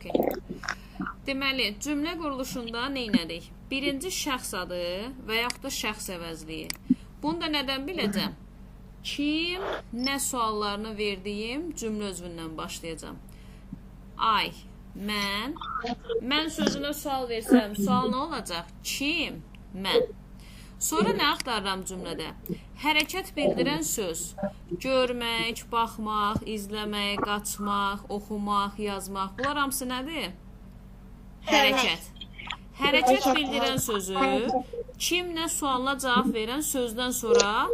Okay. Deməli, cümlə quruluşunda neynədik? Birinci şəxs adı və yaxud da şəxs əvəzliyi. Bunu da nədən biləcəm? Kim, nə suallarını verdiyim cümlə özündən başlayacağım. I, mən. Mən sözünə sual versəm, sual nə olacaq? Kim, mən. Sonra nə axtarıram cümlədə? Hərəkət bildirən söz. Görmək, baxmaq, izləmək, qaçmaq, oxumaq, yazmaq. Bunlar hamısı nədir? Hərəkət. Hərəkət bildirən sözü kim, nə sualına cavab verən sözdən sonra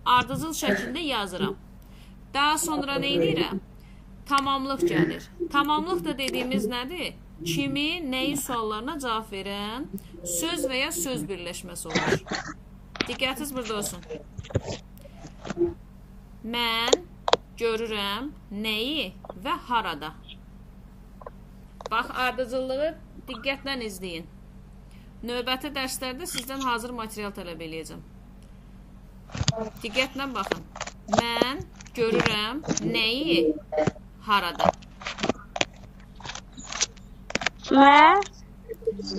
ardıcıl şəkildə yazıram. Daha sonra nə edirəm? Tamamlıq gəlir. Tamamlıq da dediyimiz nədir? Kimi, nəyi suallarına cavab verən söz və ya söz birləşməsi olur. Diqqətiniz burada olsun. Mən görürəm nəyi və harada. Bax, ardıcıllığı diqqətlə izləyin. Növbəti dərslərdə sizdən hazır material tələb eləyəcəm. Diqqətlə baxın. Mən görürəm nəyi harada. Mən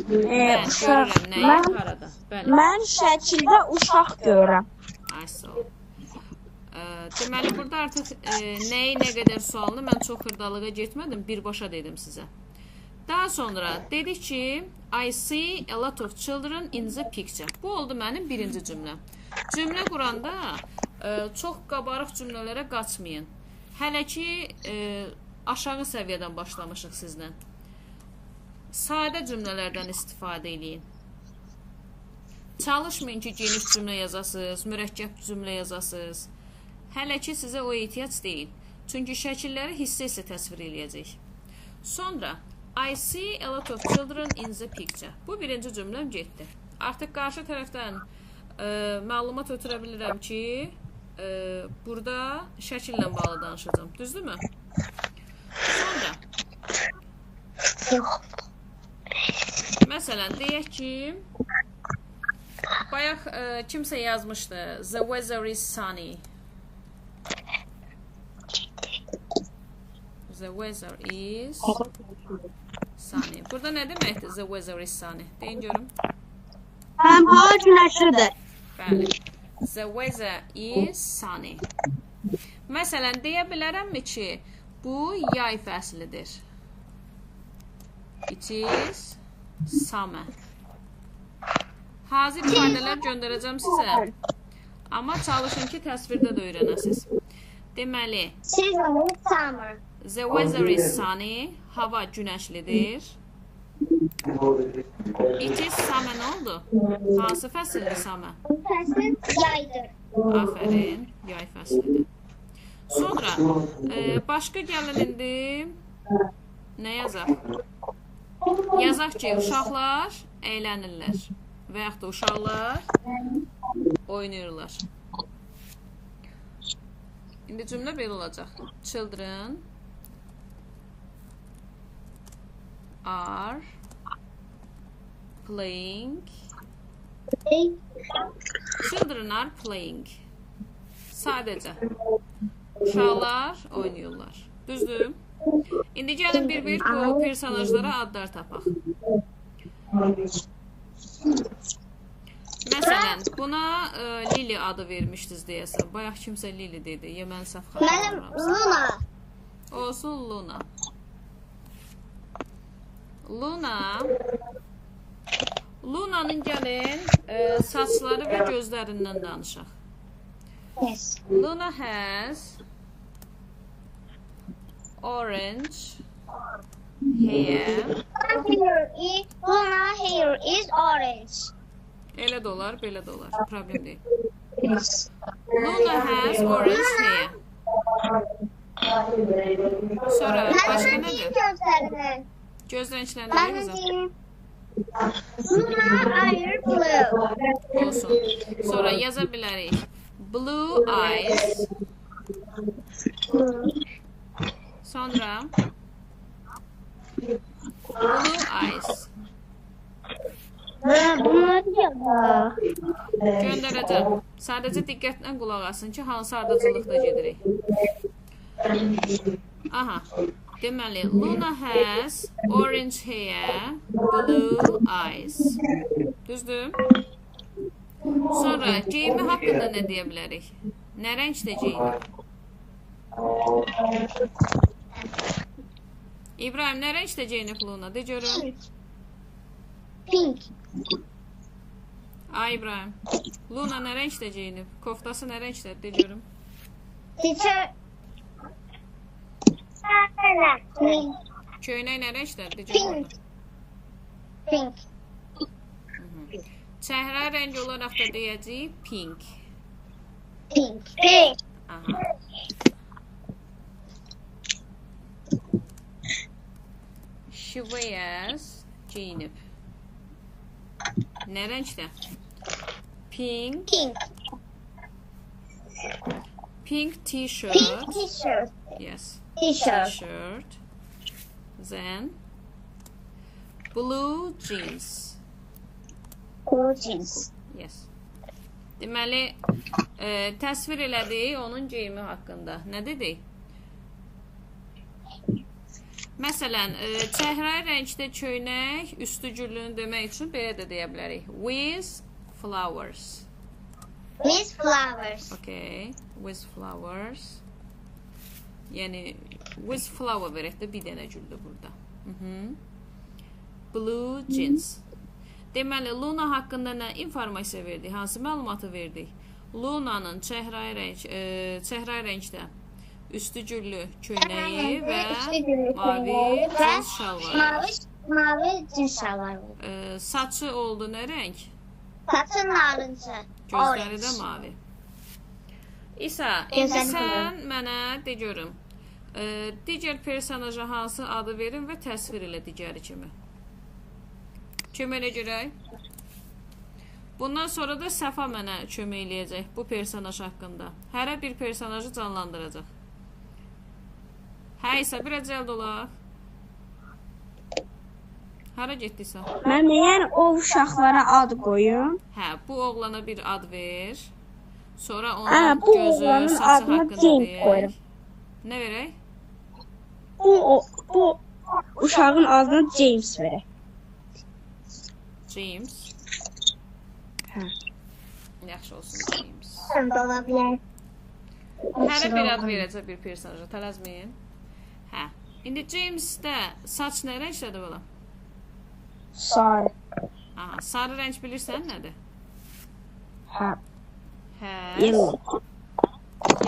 görürəm nəyi harada. Bəli. Mən şəkildə uşaq görürəm. Ay, sağ ol. Deməli, burada artıq nəyi, nə qədər sualını mən çox xırdalığa getmədim, birbaşa dedim sizə. Daha sonra dedik ki, I see a lot of children in the picture. Bu oldu mənim birinci cümləm. Cümlə quranda çox qabarıq cümlələrə qaçmayın. Hələ ki, aşağı səviyyədən başlamışıq sizlə. Sadə cümlələrdən istifadə edin. Çalışmayın ki, geniş cümlə yazasınız, mürəkkəb cümlə yazasınız. Hələ ki, sizə o ehtiyac deyil. Çünki şəkilləri hissə-hissə təsvir eləyəcək. Sonra, I see a lot of children in the picture. Bu birinci cümləm getdi. Artıq qarşı tərəfdən məlumat ötürə bilirəm ki, burada şəkillə bağlı danışacağım. Düzdürmü? Sonra, məsələn, deyək ki, bayaq kimsə yazmışdı, the weather is sunny. The weather is sunny. Burada nə deməkdir the weather is sunny? Deyin görüm. Hava günəşlidir. Bəli. The weather is sunny. Məsələn, deyə bilərəmmi ki, bu yay fəslidir? It is summer. Hazır ifadələr göndərəcəm sizə. Amma çalışın ki, təsvirdə də öyrənəsiniz. Deməli, Summer. the weather is sunny. Hava günəşlidir. It is summer nə oldu? Hansı fəsildir summer? Fəsil yaydır. Afərin, yay fəslidir. Sonra, başqa gəlin indi nə yazaq? Yazaq ki, uşaqlar əylənirlər və yaxud da uşaqlar oynayırlar. İndi cümlə belə olacaq. Children are playing. Children are playing. Sadəcə. Uşaqlar oynayırlar. Düzdür? İndi gəlin bir-bir bu personajlara adlar tapaq. Məsələn, buna Lili adı vermişdiniz deyəsən. Bayaq kimsə Lili dedi. Mən səhv xatırlamıram. Luna. Olsun Luna. Luna'nın gəlin saçları və gözlərindən danışaq. Yes. Luna has orange hair. Luna hair is orange. Elə də olar, belə də olar. Problem deyil. Yes. Luna has orange hair. Sonra başqa nədir? Gözlərindən. Göz rənglərini Mən yazaq. deyim. Luna are blue. Olsun. Sonra yaza bilərik. Blue eyes. Sonra blue eyes. Bunları yazaq. Göndərəcəm. Sadəcə diqqətlə qulaq asın ki, hansı ardıcıllıqda gedirik. Aha. Deməli, Luna has orange hair, blue eyes. Düzdür? Sonra geyimi haqqında nə deyə bilərik? Nə rəngdə geyinir? İbrahim, nə rəngdə geyinib Luna? De görüm. Pink. Ay İbrahim. Luna nə rəngdə geyinib? Koftası nə rəngdə? De görüm. Teacher. Pink. Köynək nə rəngdə? De görüm. Pink. Çəhra rəngi olaraq da deyəcəyik pink. Pink. Pink. Aha. She wears geyinib. Nə rəngdə? Pink. Pink. Pink t-shirt. Pink t-shirt. Yes. T-shirt. T-shirt. Then blue jeans. Blue jeans. Yes. Deməli, təsvir elədik onun geyimi haqqında. Nə dedik? Məsələn, çəhrayı rəngdə köynək üstücüllüyünü demək üçün belə də deyə bilərik. With flowers. With flowers. Okay. With flowers. Yəni, with flower verək də bir dənə güldür burada. Blue jeans. Deməli, Luna haqqında nə informasiya verdik? Hansı məlumatı verdik? Luna'nın çəhrayı rəngdə üstücüllü köynəyi və mavi cins şalvarı. Mavi cins şalvarı. Saçı oldu nə rəng? Saçı narıncı. Gözləri də mavi. İsa, indi sən mənə de görüm. Digər personaja hansı adı verin və təsvir elə digəri kimi. Kömək elə görək. Bundan sonra da Səfa mənə kömək eləyəcək bu personaj haqqında. Hərə bir personajı canlandıracaq. Hə İsa, biraz cəld olaq. Hara getdiysə? Mən yəni o uşaqlara ad qoyum. Hə, bu oğlana bir ad ver. Sonra Hə, onun bu gözü, oğlanın saçı adını haqqında James deyək. qoyuram. Nə verək? Bu uşağın adını James verək. James. Hə. Yaxşı olsun James. Ola bilər. Hərə bir ad verəcək bir personaja, tələzməyin. Hə. İndi Jamesdə saç nə rəngdədir belə? Sarı. Aha, sarı rəng bilirsən nədir? Hə. Has Yellow.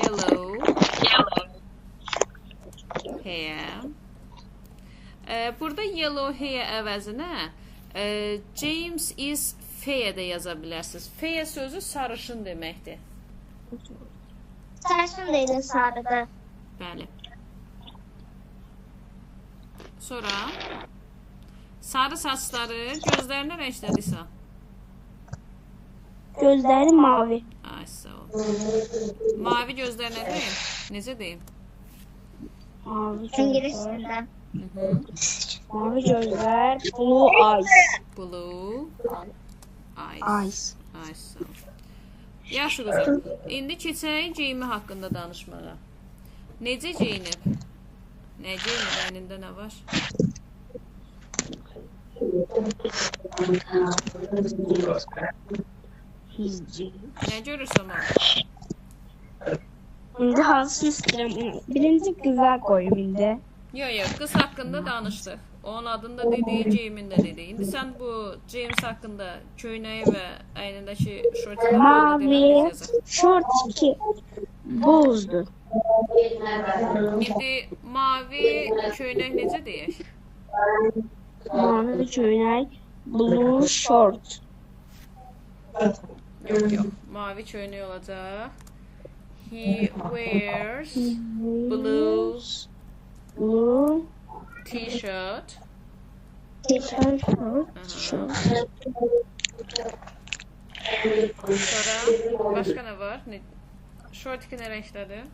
yellow hair. Burada yellow hair əvəzinə James is fair də yaza bilərsiniz. Fair sözü sarışın deməkdir. Sarışın deyil, sarıdır. Bəli. Sonra sarı saçları, gözləri nə rəngdədirsə? Gözləri mavi. Ay, sağ ol. Mavi gözlər nə deyim? Necə deyim? Mavi İngilis gözlər. dilində. Mavi gözlər. Blue eyes. Blue eyes. Eyes. Ay, sağ ol. Yaxşı qızım. İndi keçək geyimi haqqında danışmağa. Necə geyinib? Nə geyinib? Əynində nə var? Nə görürsən onu? İndi hansı istəyirəm? Birinci qıza qoyum indi. Yox, qız haqqında danışdıq. Onun adını da dedik, geyimini də dedik. İndi sən bu James haqqında köynəyi və əynindəki şortları Mavi şort 2 bozdur. İndi mavi köynək necə deyək? Mavi köynək blue short. Yox. Mavi köynək olacaq. He wears blue t-shirt. T-shirt. Sonra başqa nə var? Short 2 nə rəngdədir?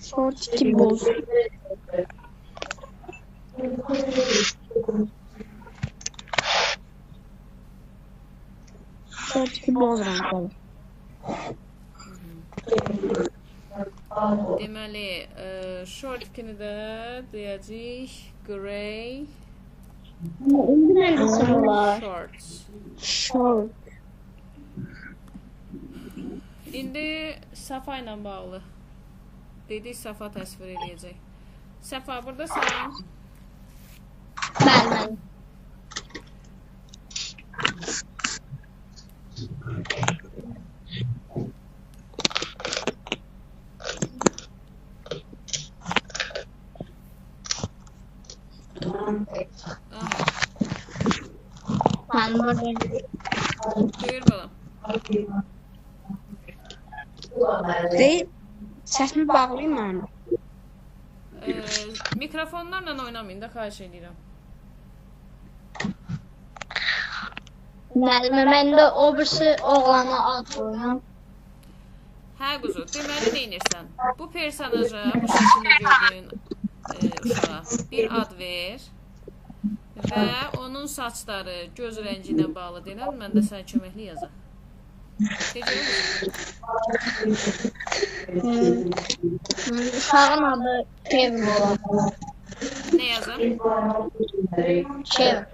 Short 2 boz. Short 2 boz rəngdədir. Deməli, Shortkini də deyəcəyik grey İndi məndə sorular. shorts. Short. İndi Səfa ilə bağlı. Dedik Səfa təsvir edəcək. Səfa buradasan? Bəli. Mən buradayım. Buyur balam. Deyib, səsimi bağlayayım mən. Mikrofonlarla oynamayın da, xahiş edirəm. Müəllimə, mən də o birisi oğlana ad qoyuram. Hə quzu, deməli neynirsən? Bu personaja, bu şəkildə gördüyün uşağa bir ad ver və onun saçları göz rəngi ilə bağlı deyilən, mən də sənə köməkli yazam. Uşağın adı Kevin olar. Nə yazam? Kevin.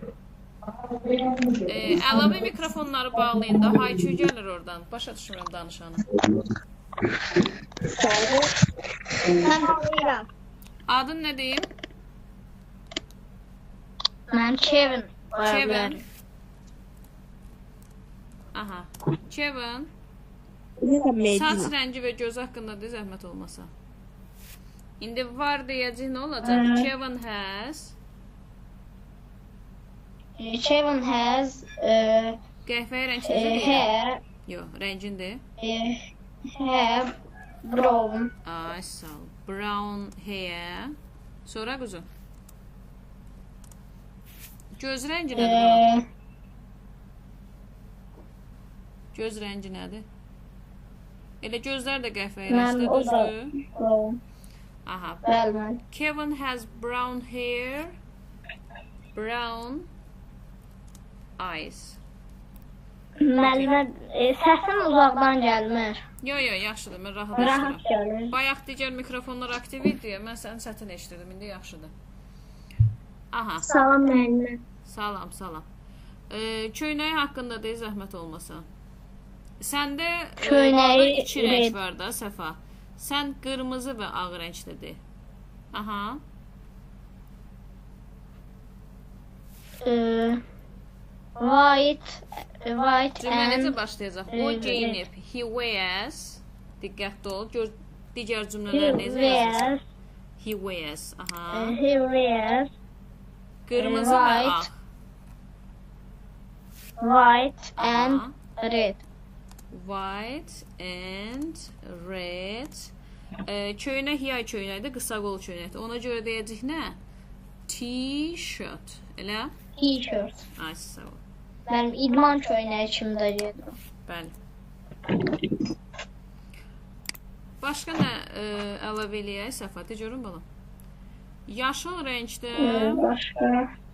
Əlavə mikrofonları bağlayın da, hay-küy gəlir oradan. Başa düşmürəm danışanı. Mən bağlayıram. Adın nə deyim? Mən Kevin. Kevin. Aha. Kevin. Saç rəngi və göz haqqında da zəhmət olmasa. İndi var deyəcək nə olacaq? Kevin has Kevin has qəhvəyi rəngində deyil. hair, Yox, rəngindir. hair brown. Ay, sağ ol. Brown hair. Sonra quzu. Göz rəngi nədir balam? Göz rəngi nədir? Elə gözlər də qəhvəyi rəngdə, o da düzdür? brown. Aha. Bəli. Kevin has brown hair, brown eyes. Müəllimə, səsin uzaqdan gəlmir. Yo, yaxşıdır, mən rahat Rahat eşidirəm. gəlir. Bayaq digər mikrofonlar aktiv idi, mən sənin səsini eşidirdim, indi yaxşıdır. Aha, Salam müəllimə. salam. Köynəyi haqqında deyə zəhmət olmasa. Səndə Köynəyi iki rəng red. var da, Səfa. Sən qırmızı və ağ rəngdədir. Aha. White Cümlə necə and başlayacaq? O geyinib. He wears. Diqqətli ol. Digər cümlələr necə yazılır? He wears. Aha. he wears Qırmızı və ağ. white and Aha. red. White and red. Köynək yay köynəkdir, qısa qol köynəkdir. Ona görə deyəcək nə? T-shirt. Elə? T-shirt. Ay, sağ ol. Mənim idman köynəyi kimdə gedir? Bəli. Başqa nə əlavə eləyək? Səfəti görün balam. Yaşıl rəngdə Başqa.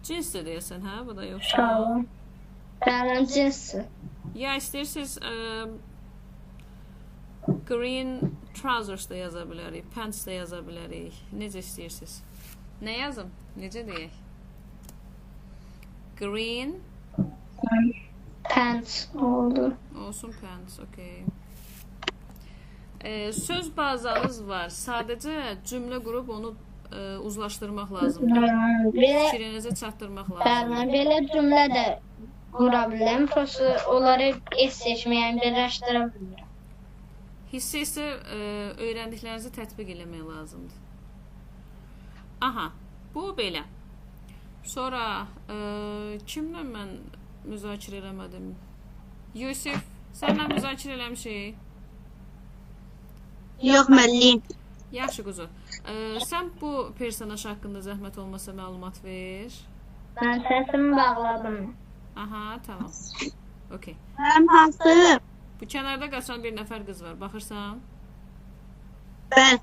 cinsdir deyəsən, hə? Bu da Sağ yoxsa? olun. Mənim cinsi. Ya istəyirsiniz green trousers da yaza bilərik, pants da yaza bilərik. Necə istəyirsiniz? Nə yazım? Necə deyək? Green Pants oldu. olsun pants, okey. Söz bazanız var. Sadəcə cümlə qurub onu uzlaşdırmaq lazımdır. Belə, Fikrinizi çatdırmaq lazımdır. bəli, belə cümlə də qura bilərəm. Prosta onları seçməyən birləşdirə bilərəm. Hissə isə öyrəndiklərinizi tətbiq eləmək lazımdır. Aha, bu belə. Sonra kimlə mən müzakirə eləmədim? Yusif, sənlə müzakirə eləmişik. Yox, müəllim. Yaxşı quzu. Sən bu personaj haqqında zəhmət olmasa məlumat ver. Mən səsimi bağladım. Aha, tamam. Okey. Mənim hansı? Bu kənarda qaçan bir nəfər qız var. Baxırsan? Bəli.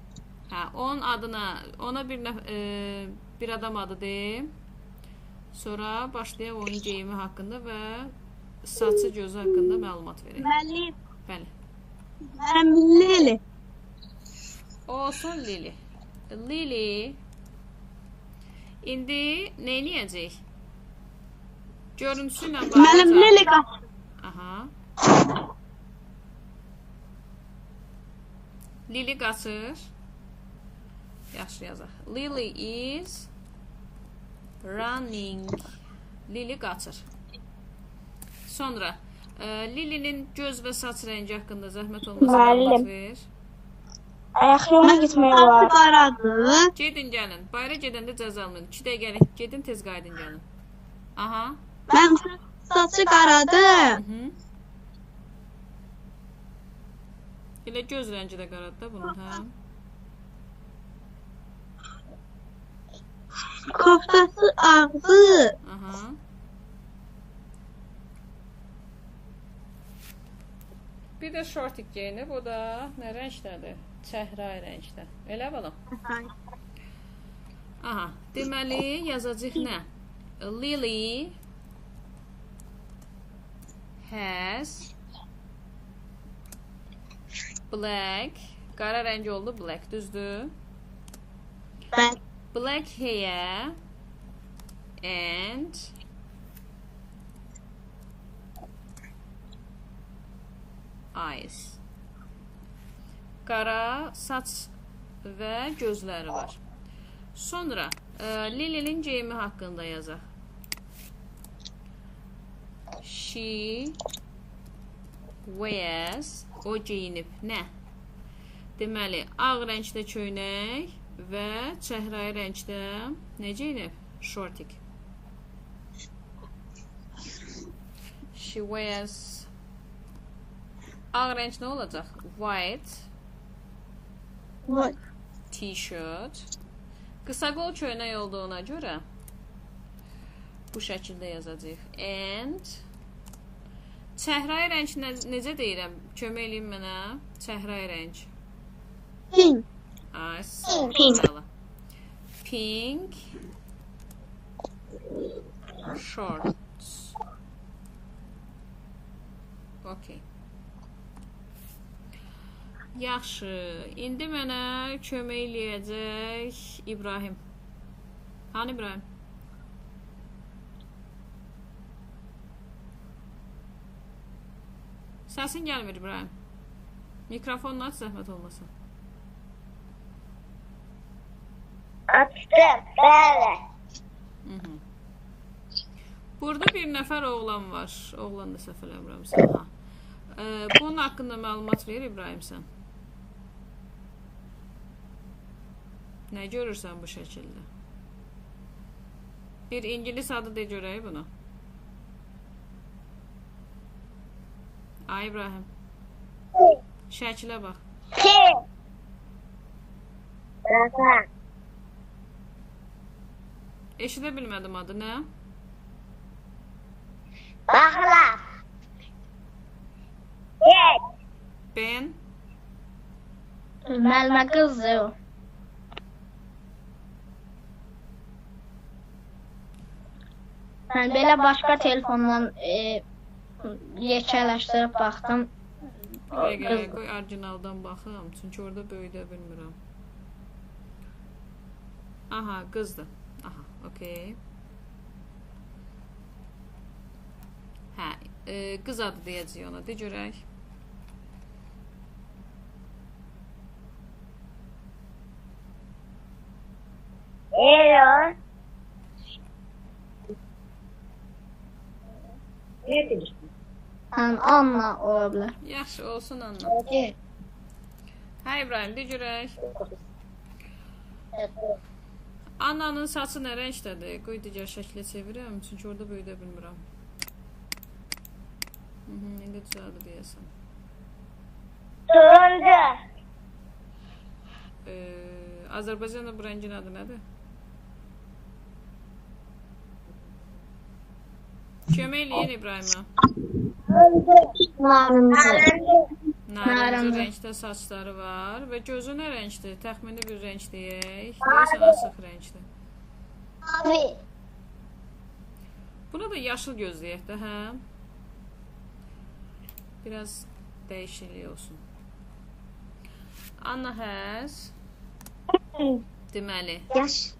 Hə, onun adına, ona bir adam adı de. Sonra başlayaq onun geyimi haqqında və saçı, gözü haqqında məlumat verək. Müəllim. Bəli. Mənim Lili. Olsun Lili. Lily. İndi nə edəcək? Görüntüsü ilə Mənim bağlı. Lili qaçır. Aha. Lily qaçır. Yaxşı yazaq. Lily is running. Lily qaçır. Sonra Lily'nin göz və saç rəngi haqqında zəhmət olmasa Müəllim. məlumat ver. Ayaq yoluna gitmək olar. Qaradır. Gedin gəlin. Bayra gedəndə cəza almayın. 2 dəqiqəlik. Gedin tez qayıdın gəlin. Aha. Mən saçı qaradır. Hı. Elə göz rəngi də qaradır da bunun, hə? Koftası ağzı. Aha. Bir də şortik geyinib, o da nə rəngdədir? Çəhrai rəngdə. Elə balam. Aha, deməli yazacağıq nə? Lily has black, qara rəng oldu, black, düzdür? Bəli. Black hair and eyes. Qara saç və gözləri var. Sonra Lily'nin geyimi haqqında yazaq. She wears, o geyinib nə? Deməli, ağ rəngdə köynək və çəhrai rəngdə nə geyinib? Şortik. She wears, ağ rəng nə olacaq? White t-shirt. Qısa qol köynək olduğuna görə bu şəkildə yazacağıq. And çəhrai rəng necə deyirəm? Kömək eləyin mənə. Çəhrai rəng. Pink. Pink shorts. Okay. Yaxşı. İndi mənə kömək eləyəcək İbrahim. Hani İbrahim? Səsin gəlmir İbrahim. Mikrofonunu aç, zəhmət olmasın. Açdım. Bəli. Burada bir nəfər oğlan var. Oğlan da səhv eləmirəmsə. Bunun haqqında məlumat ver İbrahim sən. Nə görürsən bu şəkildə? Bir İngilis adı de görək bunu. Ay İbrahim. Şəkilə bax. Eşidə bilmədim adı nə? Baxla. Ben. Müəllimə qızdır o. Mən belə başqa telefondan yekələşdirib baxdım. Qoy orijinaldan baxım, çünki orada böyüdə bilmirəm. Aha, qızdır. Aha, okey. Hə, qız adı deyəcək ona, de görək. Elo. Ne demiştin? Anna ola bilər. Yaxşı, olsun Anna. Hə İbrahim, de görək. Annanın saçı nə rəngdədir? Qoy digər şəklə çevirəm, çünki orada böyüdə bilmirəm. İndi düzəldi deyəsən. Turuncu. Azərbaycanda bu rəngin adı nədir? Kömək eləyin İbrahimə. Narıncı rəngdə saçları var və gözü nə rəngdir? Təxmini bir rəng deyək. Deyəsən açıq rəngdir. Mavi. Buna da yaşıl gözləyək də, hə? Biraz dəyişiklik olsun. Anna has Deməli, Yaş.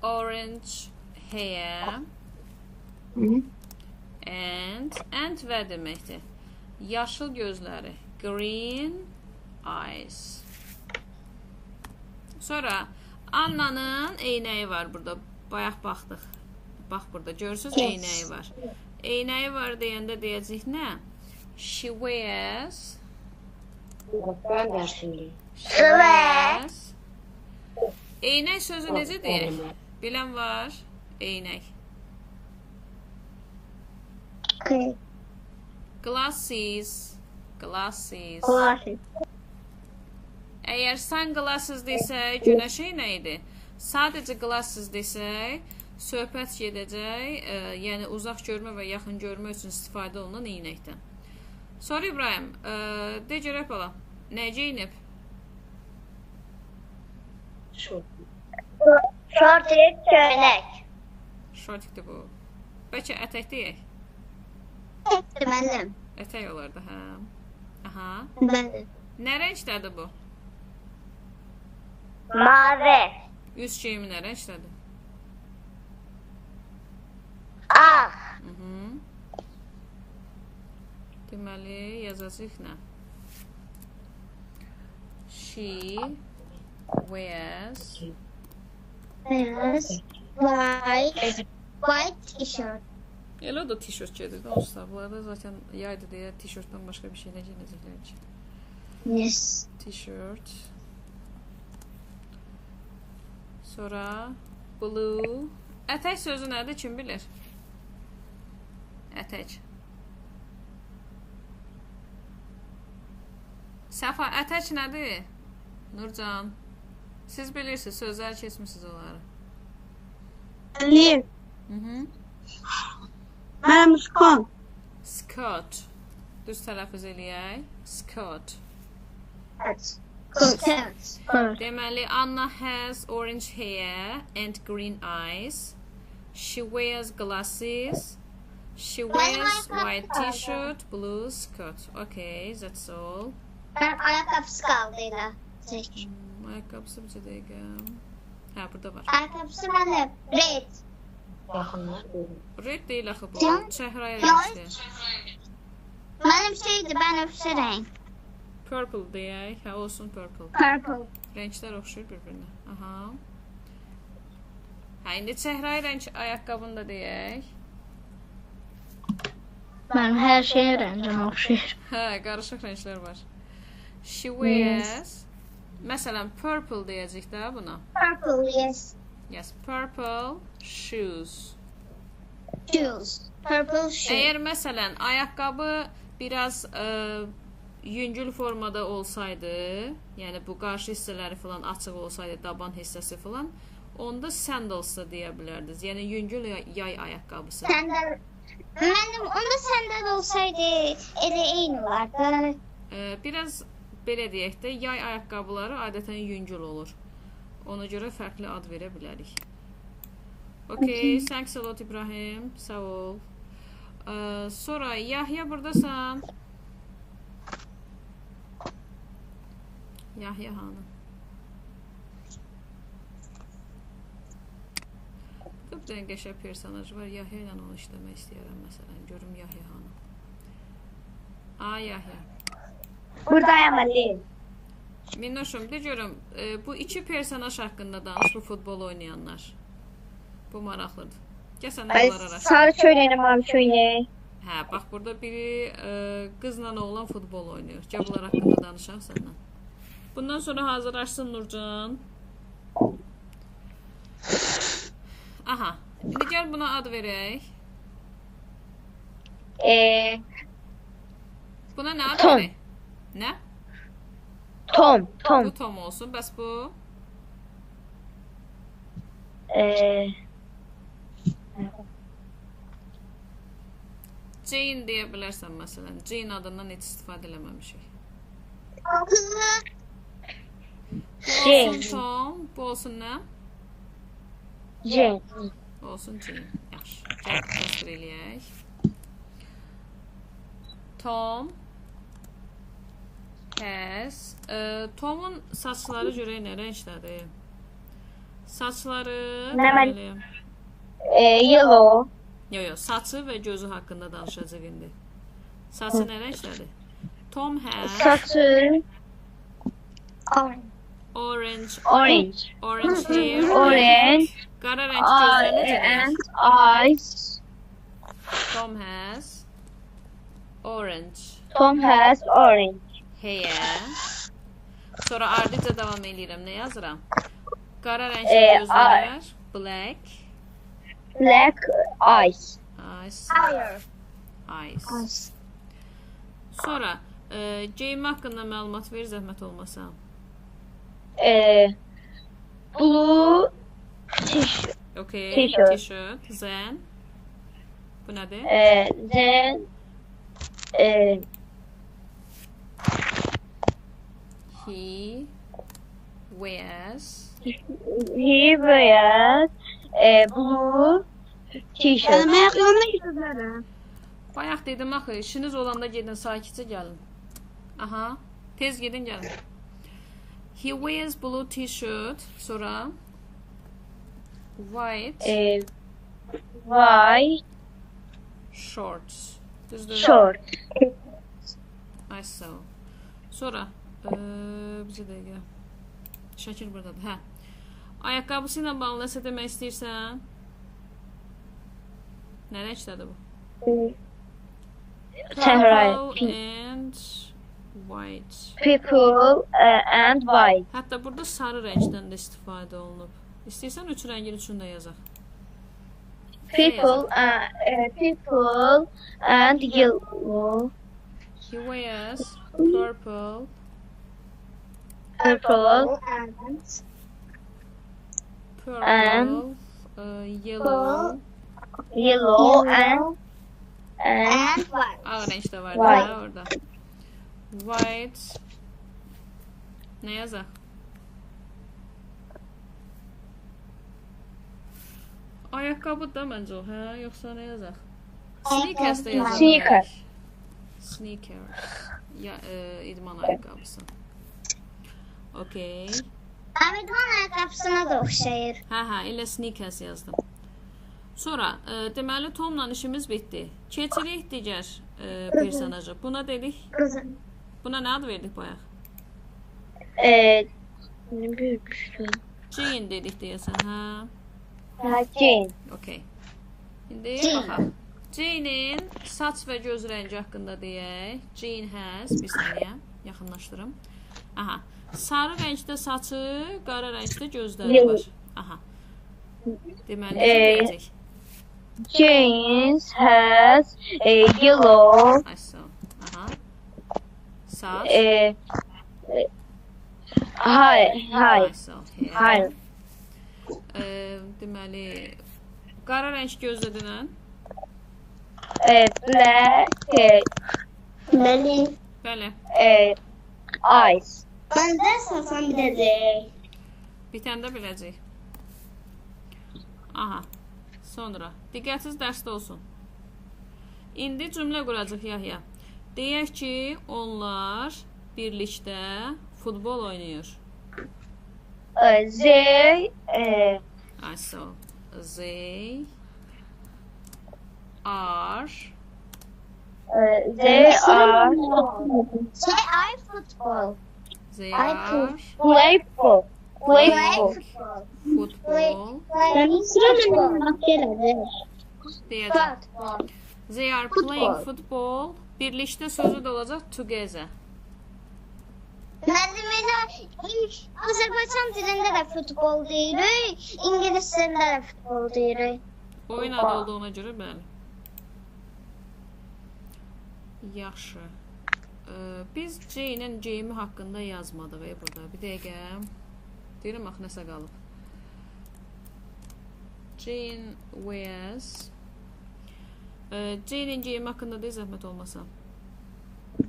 orange hair Hı. and və deməkdir. Yaşıl gözləri. Green eyes. Sonra Anna'nın eynəyi var burada. Bayaq baxdıq. Bax burada görürsüz, Yes. eynəyi var. Eynəyi var deyəndə deyəcək nə? She wears Ben dersim. Eynək sözü necə deyək? Bilən var? Eynək. Okay. Glasses. Glasses. Glasses. Əgər sunglasses desək, günəş eynəyidir. Sadəcə glasses desək, söhbət gedəcək, yəni uzaq görmə və yaxın görmə üçün istifadə olunan eynəkdən. Sonra İbrahim, de görək bala, nə geyinib? Şortik köynək. Şortikdir bu. Bəlkə ətək deyək. Deməlim. Ətək olardı, hə. Aha. Bəli. Nə rəngdədir bu? Mavi. Üz geyimi nə rəngdədir? Ağ. Deməli, yazacaq nə? She wears Yes. White t-shirt. Elə o da tişört gedir. Onsuz bunlarda zaten yaydı deyə tişörtdən başqa bir şey nə geyinəcəklər ki? Yes. Tişört. Sonra blue. Ətək sözü nədir? Kim bilir? Ətək. Səfa, ətək nədir? Nurcan. Siz bilirsiniz, sözlər keçmişsiniz onları. Eləyim. Mənəm Scott. Skirt. Düz tələffüz eləyək. Skirt. Deməli, Anna has orange hair and green eyes. She wears glasses. She wears white t-shirt, blue skirt. Okay, that's all. Ben ayakkabısı kaldı yine. Ayakkabısı bir dəqiqə. Hə, burada var. Ayakkabısı bende red. Yakınlar. Red deyil axı bu. Can- Çəhrayı rəngdir. Benim şeydi ben öpsü renk. Purple deyək. Hə, olsun purple. Purple. Rənglər oxşuyur bir-birinə. Aha. Hə, indi çəhrayı rəng ayaqqabını da deyək. Ben her şeye rengim okşuyor. Hə, qarışıq rənglər var. She wears. Məsələn, purple deyəcək də buna. Purple, yes. Yes, purple shoes. Shoes. Purple shoes. Əgər məsələn ayaqqabı biraz yüngül formada olsaydı, yəni bu qarşı hissələri falan açıq olsaydı, daban hissəsi falan, onda sandals da deyə bilərdiniz. Yəni yüngül yay ayaqqabısı. Sandal. Benim onda sandal olsaydı ele eyni olardı. Biraz belə deyək də, yay ayaqqabıları adətən yüngül olur. Ona görə fərqli ad verə bilərik. Okay, thanks a lot İbrahim. Sağ ol. Sonra Yahya buradasan. Yahya hanım. Bir dənə qəşəng personaj var. Yahya ilə onu işləmək istəyirəm məsələn. Görüm Yahya hanım. Yahya. Buradayım Ali. Minnoşum, de görüm, bu iki personaj haqqında danış, bu futbol oynayanlar. Bu maraqlıdır. Gəl sən də onları araşdır. Sarı çöreğine mavi çöreğine. Hə, bax burada biri qızla oğlan futbol oynayır. Gəl bunlar haqqında danışaq səndən. Bundan sonra hazırlaşsın Nurcan. Aha, indi gəl buna ad verək. Buna nə ad Tom. verək? Nə? Tom. Bu Tom olsun, bəs bu? Jane deyə bilərsən məsələn. Jane adından heç istifadə eləməmişik. Bu olsun Tom, bu olsun nə? Jane. Olsun Jane. Yaxşı. Gəl təsvir eləyək. Tom has Tom'un saçları görək nə rəngdədir? Saçları Nə mən- deməli. Yellow. Yo, saçı və gözü haqqında danışacaq indi. Saçı nə rəngdədir? Tom has Saçı orange orange. hair. Orange. Qara rəng gözləri And necədir? eyes. Tom has orange Tom has orange. hair. Sonra ardıca davam edirəm. Nə yazıram? Qara rəngli Ay- gözlər, black Black eyes. eyes. Sonra geyim haqqında məlumat ver, zəhmət olmasa. Blue t-shirt. Okay, T-shirt. t-shirt, then bu nədir? Then He wears he wears a blue t-shirt. Bayaq dedim axı, işiniz olanda gedin, sakitcə gəlin. Aha, tez gedin gəlin. He wears blue t-shirt, sonra white White shorts. Düzdür? short. Ay sağ ol. Sonra bizə dəqiqə. Şəkil buradadır. Hə. Ayaqqabısı ilə bağlı nəsə demək istəyirsən? Nə rəngdədir bu? Səhra. Purple and white. People and white. Hətta burada sarı rəngdən də istifadə olunub. İstəyirsən üç rəngin üçün də yazaq. People and yellow. He wears purple Purple purple, yellow, yellow and ağ rəngdə var White. da orada. White. Nə yazaq? Ayaqqabı da məncə o, hə? Yoxsa nə yazaq? Sneakers də yazaq. Sneakers. Sneakers. Ya, idman ayaqqabısı. Okay. Abidvan ayaqqabısına da oxşayır. Hə, elə sneakers yazdım. Sonra, deməli, Tomla işimiz bitdi. Keçirik digər personaja. Buna dedik, Qızım. buna nə ad verdik bayaq? Ne büyükmüştü? Jean dedik deyəsən, hə? Jane. Okay. İndi Jean. baxaq. Jean'in saç və göz rəngi haqqında deyək. Jean has, bir saniyə, yaxınlaşdırım. Aha. Sarı rəngdə saçı, qara rəngdə gözləri Yellow. var. Aha. Deməli, necə deyəcək? Jane has a yellow Ay, sağ ol. Aha. Saç. Hi. Ay, sağ ol. Hi. Deməli, qara rəng gözlədilən. Black Bəli. Bəli. eyes. Məndə saçan biləcək. Bitəndə biləcək. Aha. Sonra. Diqqətsiz dərsdə olsun. İndi cümlə quracaq Yahya. Deyək ki, onlar birlikdə futbol oynayır. They Ay, sağ ol. They are they are Say I football. they Ay, are playful. Football. football Ben sıra deyəcəm. They are playing football. Birlikdə sözü də olacaq together. Müəllim elə ilk Azərbaycan dilində də futbol deyirik, ingilis dilində də futbol deyirik. Oyun adı olduğuna görə bəli. Yaxşı. Biz Jane-in Jamie haqqında yazmadıq burada. Bir dəqiqə. Deyirəm axı nəsə qalıb. Jane wears. Jane-in Jamie haqqında deyə zəhmət olmasa.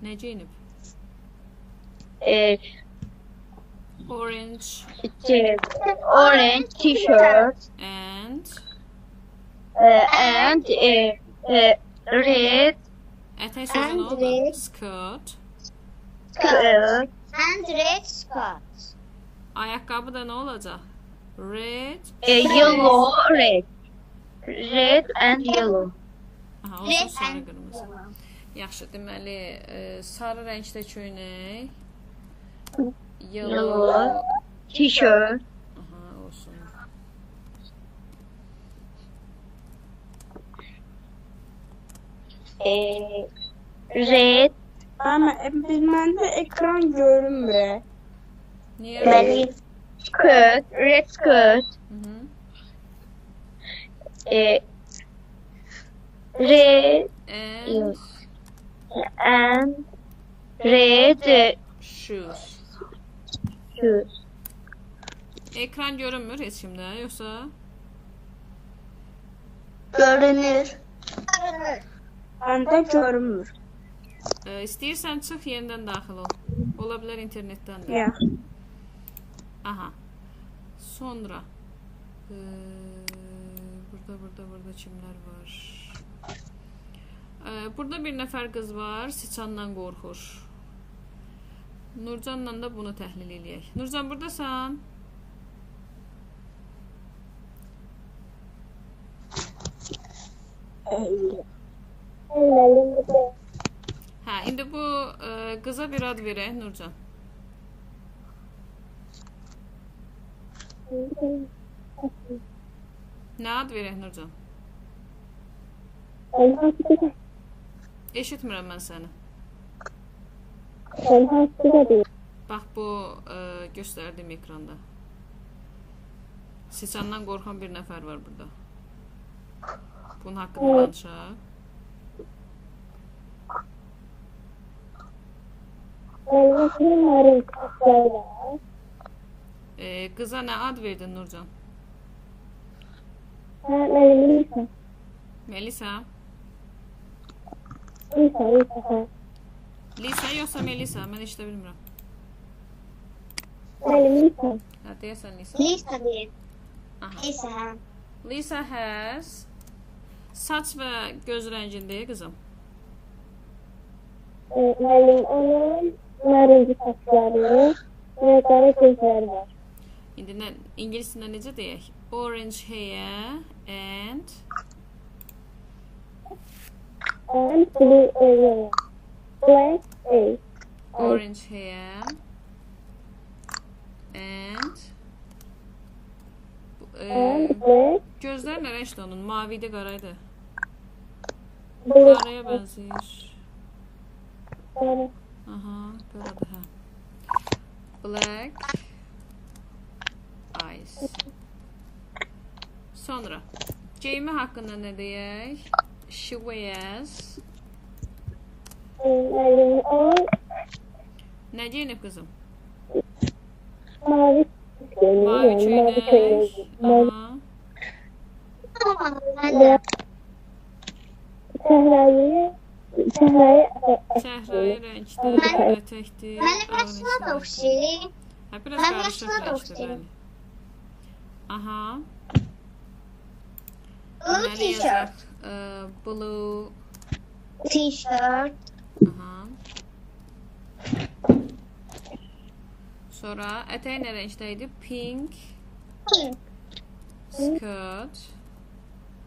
Nə geyinib? Orange Orange t-shirt and and red ətək sözü nə oldu? red. Skirt. skirt And red skirt. Ayaqqabı da nə olacaq? Red. Yellow, red. Red and yellow. Aha, olsun sarı qırmızı. Yaxşı, deməli, sarı rəngdə köynək. Yellow. T-shirt. Aha, olsun. Red. Ama məndə ekran görünmür. Niyə? Belly. Skirt. Red skirt. Mhm. Red And and red shoes. shoes. Ekran görünmür heç kimdə, yoxsa? Görünür. Məndə görünmür. İstəyirsən çıx, yenidən daxil ol. Ola bilər internetdən də. Ya. Aha. Sonra burada kimlər var? Burada bir nəfər qız var, siçandan qorxur. Nurcanla da bunu təhlil eləyək. Nurcan, buradasan? Hə, indi bu qıza bir ad verək, Nurcan. Nə ad verək, Nurcan? Eşitmirəm mən səni. Bax, bu göstərdim ekranda. Siçandan qorxan bir nəfər var burada. Bunun haqqında danışaq. Qıza nə ad verdin, Nurcan? Melisa? Lisa yoxsa Melisa? Mən eşidə bilmirəm. Hə, deyəsən Lisa. Lisa deyil. Aha. Lisa. Lisa has saç və göz rəngində qızım. Mənim onun narıncı saçları və qara gözləri var. İndi ingiliscə necə deyək? Orange hair and blue area. Black eyes. orange hair and Black gözlər nə rəngdə onun? Mavidir, qaraydı. blue Qaraya bənzəyir. Aha, belədir, hə. Black eyes. Sonra geyimi haqqında nə deyək? She wears. Mənim o Nə geyinib qızım? mavi Mavi köynək. Aha. Mən də Səhrayı Səhrai rəngdə, ətəkdir. mənim yaşıma da oxşayır. Hə, biraz Mənim qarışıq yaşıma da rəngdir, oxşayır. bəli. Aha. Blue Deməli t-shirt. yazaq, blue. T-shirt. Aha. Sonra ətəyi nə rəngdə idi? Pink Pink skirt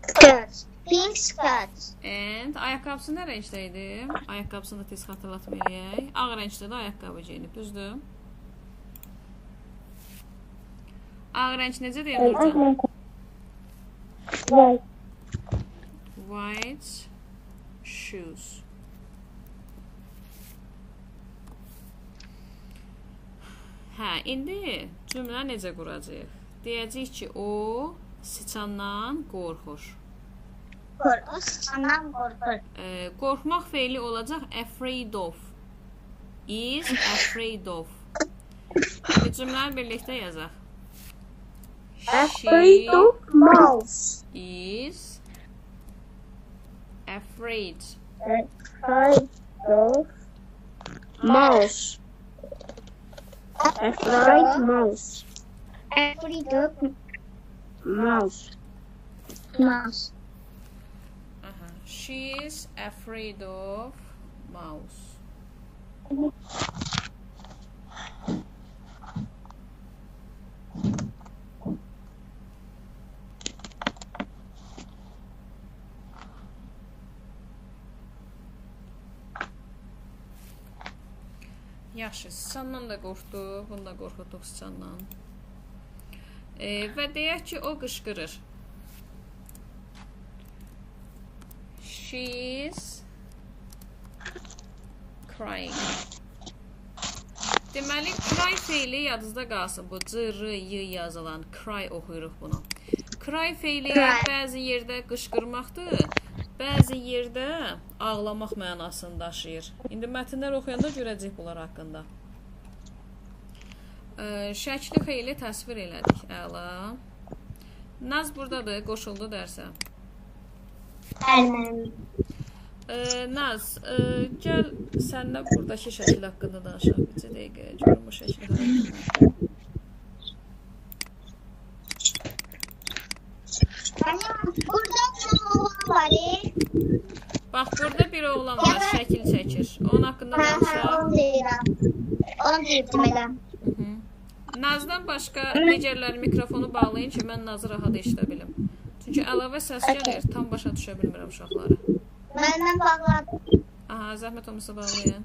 skirt. Pink skirt. and ayaqqabısı nə rəngdə idi? Ayaqqabısını da tez xatırlatma eləyək. Ağ rəngdə də ayaqqabı geyinib, düzdür? Ağ rəng necə deyir Nurcan? White. White shoes. Hə, indi cümlə necə quracağıq? Deyəcəyik ki, o siçandan qorxur. O sıçandan qorxur. Qorxmaq feili olacaq afraid of. Is afraid of. İndi cümləni birlikdə yazaq. Afraid of mouse. Is afraid. Afraid of mouse. Afraid mouse. Afraid of Mouse. mouse. Aha. She is afraid of mouse. Yaxşı, sıçandan da qorxdu, bunu da qorxutduq sıçandan. Və deyək ki, o qışqırır. She's crying. Deməli, cry feili yadınızda qalsın. Bu c-r-y yazılan cry oxuyuruq bunu. Cry feili bəzi yerdə qışqırmaqdır, bəzi yerdə ağlamaq mənasını daşıyır. İndi mətnlər oxuyanda görəcək bunlar haqqında. Şəkli xeyli təsvir elədik. Əla. Naz buradadır, qoşuldu dərsə. Naz, gəl sənlə buradakı şəkil haqqında danışaq. Bir dəqiqə, görüm bu şəkil haqqında. Burada bir oğlan var. Bax, burada bir oğlan var, şəkil çəkir. Onun haqqında danışaq. Onu deyirəm. Onu deyirdim elə. Nazdan başqa digərləri mikrofonu bağlayın ki, mən Nazı rahat eşidə bilim. Çünki əlavə səs gəlir, tam başa düşə bilmirəm uşaqları. Məndən bağladım. Aha, zəhmət olmasa bağlayın.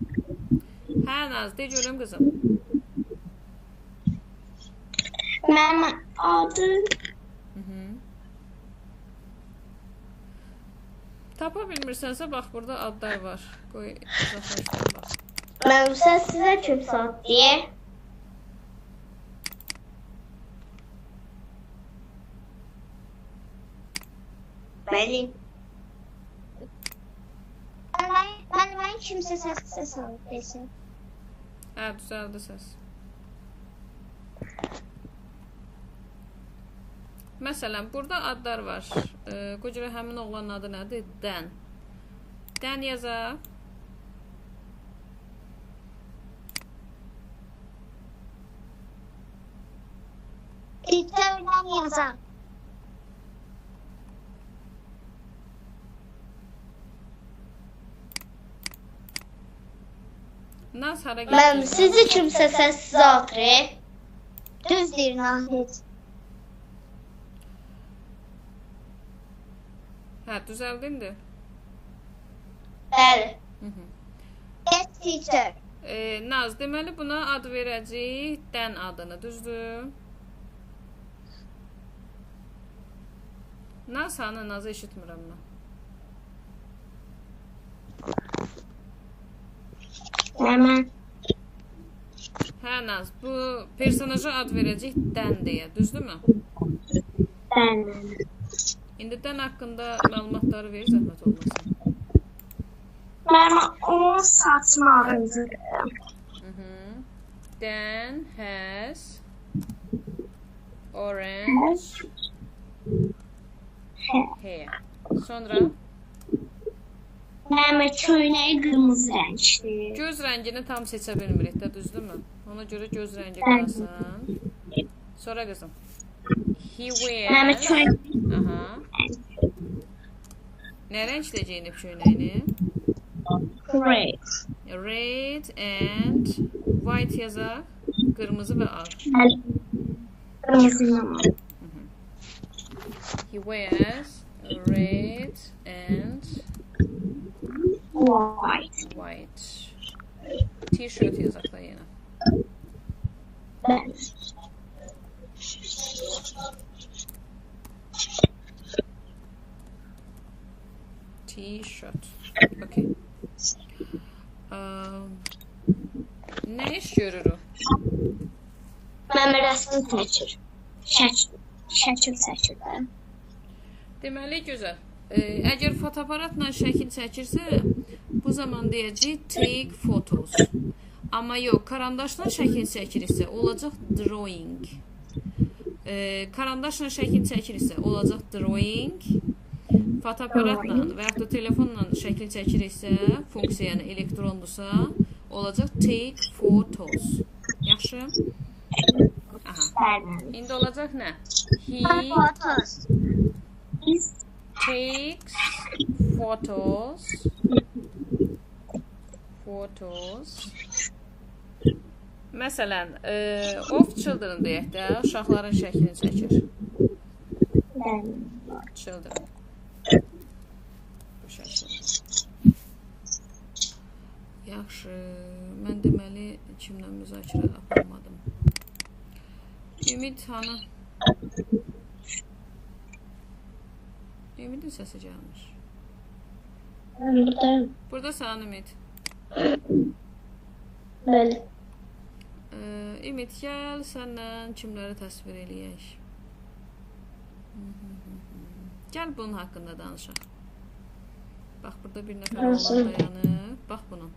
Hə, Naz, de görüm qızım. Mənim adım Tapa bilmirsənsə, bax, burada adlar var. Qoy, uzaqlaşdır, bax. Mən sizə kim saat deyə? Bəli. Mən kimsə səs alıb desin. Hə, düzəldi səs. Məsələn, burada adlar var. Qoy görə həmin oğlanın adı nədir? Dən. Dən yazaq. Diktordan yazaq. Naz hara Mən getdi? sizi kimsə səssiz atır. Düz deyir Nahid. Hə, düzəldindir. Bəli. Yes teacher. Naz, deməli buna ad verəcəyik, dən adını, düzdür? Naz, hanı, Nazı eşitmirəm mən. Mən Hə, Naz, bu personaja ad verəcəyik dən deyə, düzdürmü? Bəli. İndi dən haqqında məlumatları ver, zəhmət olmasın. Mən onu satmalıydım. Dan has orange hair. Sonra Mənim köynəyi qırmızı rəngdir. göz rəngini tam seçə bilmirik də, düzdürmü? Ona görə göz rəngi qalsın. Sonra qızım. He Mənim wears. köynəyi Aha. Nə rəngdə geyinib köynəyini? red. Red and white yazaq. Qırmızı və ağ. Qırmızı yaman. He wears red and white. T-shirt yazaq da yenə. Bəli. T-shirt. Okay. Nə iş görür o? Mənim rəsmi çəkir. Şəkil çəkir. Deməli, gözəl. Əgər fotoaparatla şəkil çəkirsə, bu zaman deyəcək take photos. Amma yox, karandaşla şəkil çəkirsə, olacaq drawing. Karandaşla şəkil çəkirsə, olacaq drawing. Fotoaparatla və yaxud da telefonla şəkil çəkirsə, funksiya, yəni elektrondusa, olacaq take photos. Yaxşı? Aha. Bəli. İndi olacaq nə? He Fotos. takes photos. Məsələn, of children deyək də, uşaqların şəklini çəkir. Bəli. Children. Bu şəkil. Yaxşı. Mən deməli kimlə müzakirə aparmadım. Ümid hanı? Ümidin səsi gəlmir. Mən buradayım. Burada sən Ümid. Bəli. Ümid, gəl sənlə kimləri təsvir eləyək. Gəl bunun haqqında danışaq. Bax, burada bir nəfər oğlan dayanıb. Bax bunun.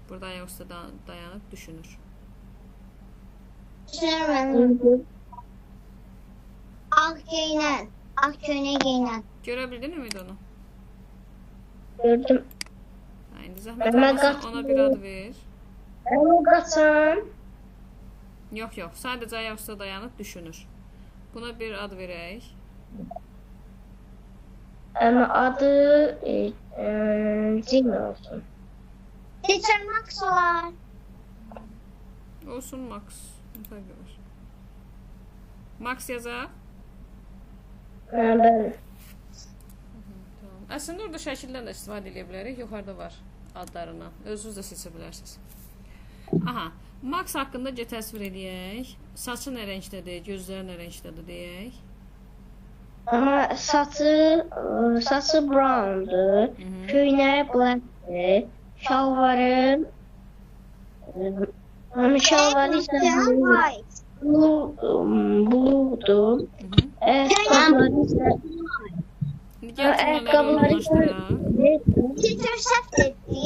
Burada ayaq üstə dayanıb düşünür. Düşünürəm. Ağ geyinən, ağ köynək geyinən. Görə bildin Ümid onu? Gördüm. Ha, indi zəhmət Mən olmasa qaçdım. ona bir ad ver. Onu qaçam. Yox, yox. Sadəcə ayaq üstə dayanıb düşünür. Buna bir ad verək. Adı Jimmy olsun. Teacher Max olar. Olsun Max. Ne fərqi var? Max yazaq. Bəli. Tamam. Əslində orada şəkildən də istifadə edə bilərik. Yuxarıda var adlarından. Özünüz də seçə bilərsiniz. Aha. Max haqqında təsvir edək. Saçı nə rəngdədir, gözləri nə rəngdədir deyək. Ama saçı brown'du. Köynəyi black'dı. Şalvarı şalvarı ise blue'du. Ayakkabıları ise Teacher səhv etdi.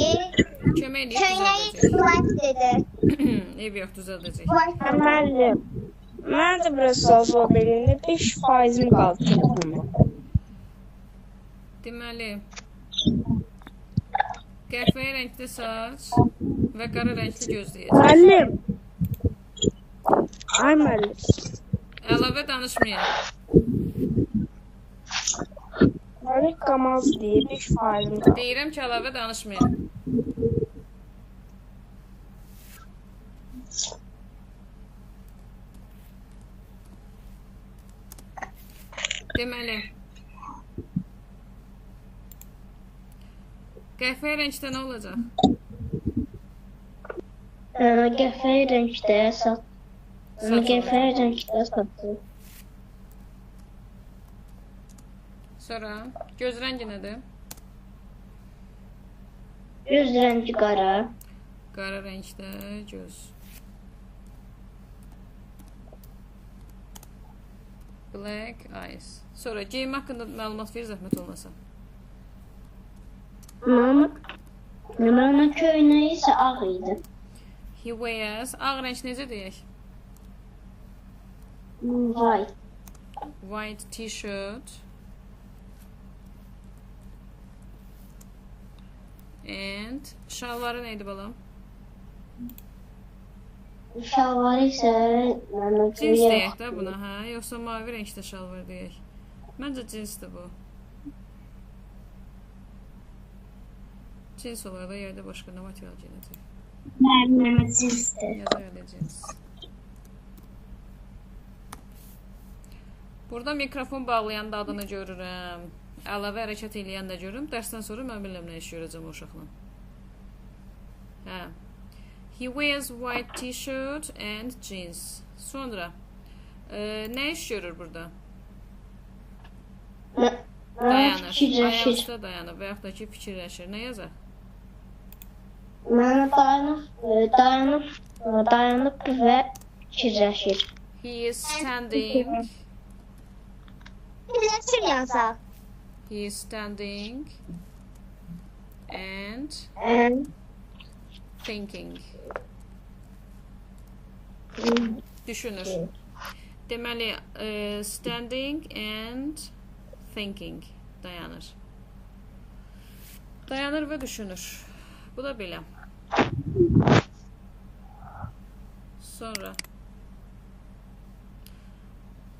Kömək edək, Köynəyi düzəldəcək. black dedi. Eyb yox, düzəldəcək. Müəllim, məncə biraz sözü o belində 5%-im qaldı telefonuma. Deməli, qəhvəyi rəngli saç və qara rəngli göz deyəcək. Müəllim. Ay müəllim. Əlavə danışmayın. Məlik qamaz deyir 5%-im qaldı. Deyirəm ki, əlavə danışmayın. Deməli, qəhvəyi rəngdə nə olacaq? Qəhvəyi rəngdə saç. Qəhvəyi rəngdə saçı. Sonra göz rəngi nədir? Göz rəngi qara. Qara rəngdə göz. Black eyes. Sonra geyim haqqında məlumat ver, zəhmət olmasa. Mənim köynəyi isə ağ idi. He wears. Ağ rəng necə deyək? White. White t-shirt. And şalvarı neydi balam? Şalvarı isə Cins deyək də buna, hə? Yoxsa mavi rəngdə şalvar deyək? Məncə cinsdir bu. Cins olar da yerdə başqa nə material gələcək? Müəllimə cinsdir. Yazaq elə cins. Burada mikrofon bağlayanda adını görürəm. Əlavə hərəkət eləyən də görürüm. Dərsdən sonra mən bilmirəm nə iş görəcəm o uşaqla. Hə. He wears white t-shirt and jeans. Sonra nə iş görür burada? Dayanır. Ayaq üstə dayanır və yaxud da ki fikirləşir. Nə yazaq? Mənə dayanıb və fikirləşir. He is standing. Fikirləşir yazaq. He is standing and thinking. Düşünür. Deməli, standing and thinking. Dayanır. Dayanır və düşünür. Bu da belə. Sonra.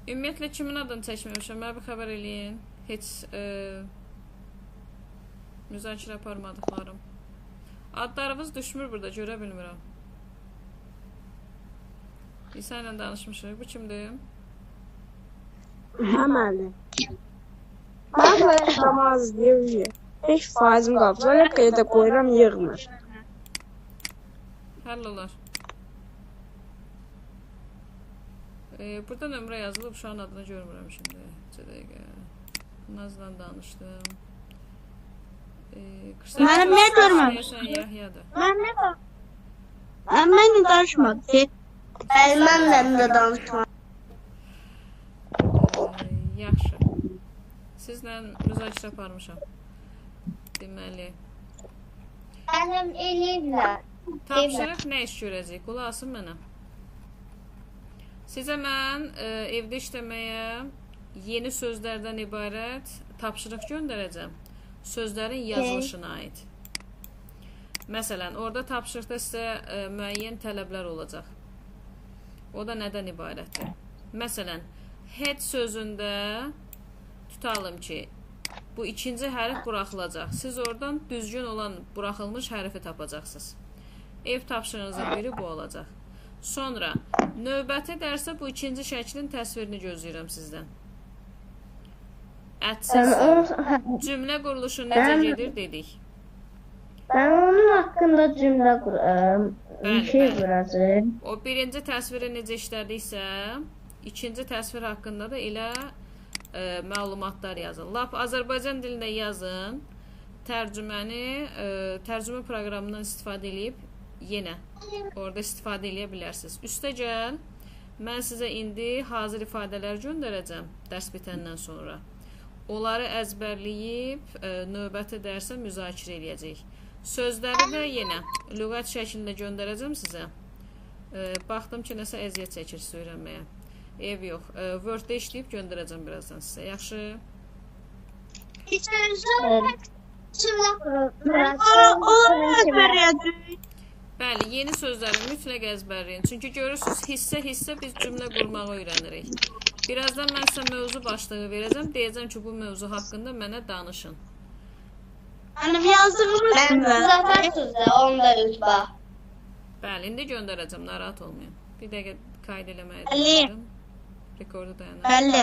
Ümumiyyətlə kimin adını çəkməmişəm? Mənə bir xəbər eləyin. Heç müzakirə aparmadıqlarım. Adlarımız düşmür burada, görə bilmirəm. İsa ilə danışmışıq. Bu kimdir? Hə müəllim. Məlik qamaz deyir. 5% qaldı. Zalepkaya da qoyuram, yığmır. Həll olar. Burada nömrə yazılıb, uşağın adını görmürəm şimdi. Bir dəqiqə. Nazla danışdım. Mənim niyə görməmişəm? Sən Yahyadır. Mənimlə danışmadı. Mənimlə də danışmadı. Yaxşı. Sizlə müzakirə aparmışam. Deməli, Mənim eləyiblər. tapşırıq nə iş görəcək? Qulaq asın mənə. Sizə mən evdə işləməyə yeni sözlərdən ibarət tapşırıq göndərəcəm. Sözlərin yazılışına aid. Məsələn, orada tapşırıqda sizə müəyyən tələblər olacaq. O da nədən ibarətdir? Məsələn, head sözündə tutalım ki, bu ikinci hərf buraxılacaq. Siz oradan düzgün olan buraxılmış hərfi tapacaqsınız. Ev tapşırığınızın biri bu olacaq. Sonra, növbəti dərsə bu ikinci şəklin təsvirini gözləyirəm sizdən. Ədsiz cümlə quruluşu necə gedir dedik. Ben onun hakkında cümle kurarım. Bəli, Bir şey bəli. kuracağım. O birinci təsviri necə işlədiksə, ikinci təsvir haqqında da elə məlumatlar yazın. Lap Azərbaycan dilində yazın. Tərcümə proqramından istifadə edib yenə orada istifadə edə bilərsiniz. Üstəgəl, mən sizə indi hazır ifadələr göndərəcəm dərs bitəndən sonra. Onları əzbərləyib növbəti dərsə müzakirə edəcəyik. Sözləri də yenə lüğət şəklində göndərəcəm sizə. Baxdım ki, nəsə əziyyət çəkirsiniz öyrənməyə. Ev yox. Word-də işləyib göndərəcəm birazdan sizə. Yaxşı? Onları əzbərləyəcək. Bəli, yeni sözləri mütləq əzbərləyin. Çünki görürsünüz, hissə-hissə biz cümlə qurmağı öyrənirik. Birazdan mən sizə mövzu başlığı verəcəm. Deyəcəm ki, bu mövzu haqqında mənə danışın. Mənim yazdığımız Mən zafer sözü, onda üzbə. Bəli, indi göndərəcəm, narahat olmayın. Bir dəqiqə qayd eləməyə Bəli. Rekordu dayanır. Bəlli.